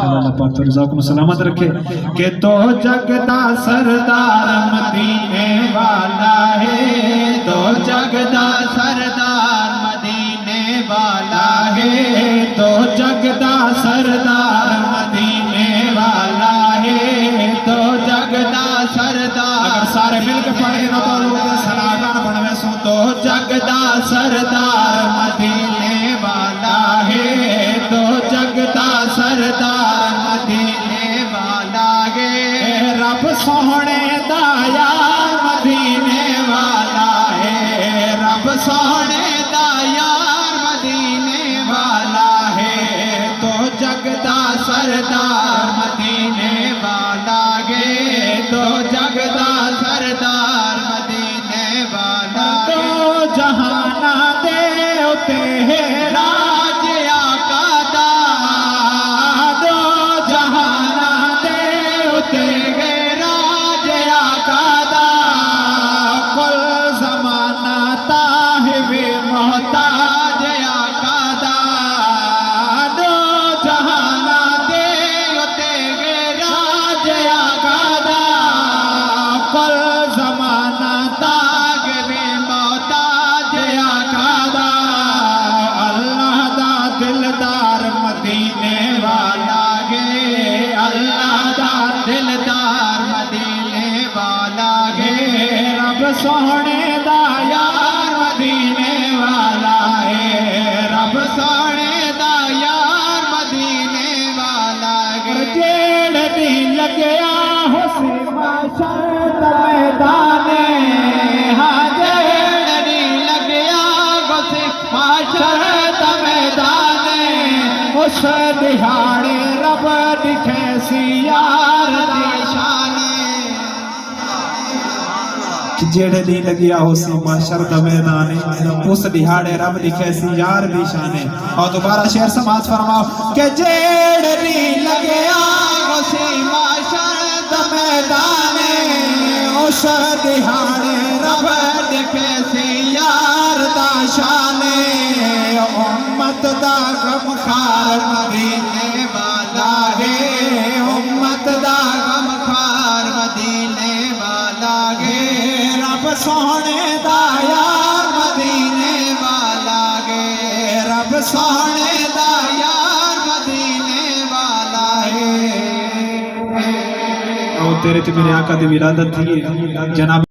ماشاءاللہ اللہ پاک تو رضاکم سلامت رکھے کہ تو جگ دا سردار مدینے والا ہے تو جگ دا سردار مدینے والا ہے تو جگ دا سردار مدینے والا ہے تو جگ دا سردار اگر سارے مل کے پڑھ کے نہ پڑھو گے سلاگان بنوے سو تو جگ دا سردار مدینے والا ہے تو جگ دا سردار مدینے والا ہے رب سونے دا یار مدینے والا ہے رب سونے دا یار مدینے والا ہے تو جگ دا سردار مدینے والا ہے تو جگ دا سردار مدینے والا تو جہانا دے اتے ہے راج آقا دا دو جہانا دے اتے ہے راج آقا دا کل زمانہ تاہب محتاج آقا دا دو جہانا دے اتے ہے راج آقا دا کل زمانہ تاہب محتاج آقا دا اللہ دا دلدار مدینے والا گے اللہ دا دلدار مدینے والا گے رب سونے دا یار مدینے والا ہے رب سونے دا یار مدینے والا گے جیڑ دی لگیا حسین معاشر دا میدانے ہاں جیڑ دی لگیا حسین معاشر دا میدانے اس دہاڑے رب دکھے سی یار دی شانے جیڑے دی لگیا ہو سی معاشر دا میدانے اس دہاڑے رب دکھے سی یار دی شانے اور دوبارہ شعر سماعت فرماؤ کہ جیڑے دی لگیا ہو سی معاشر دا میدانے اس دہاڑے رب دکھے سی یار دا شانے امت دا غمخار مدینے والا ہے امت دا غمخار مدینے والا ہے رب سونے دا یار مدینے والا ہے رب سونے دا یار مدینے والا ہے اور تیرے تے میرے آقا دی ولادت تھی جناب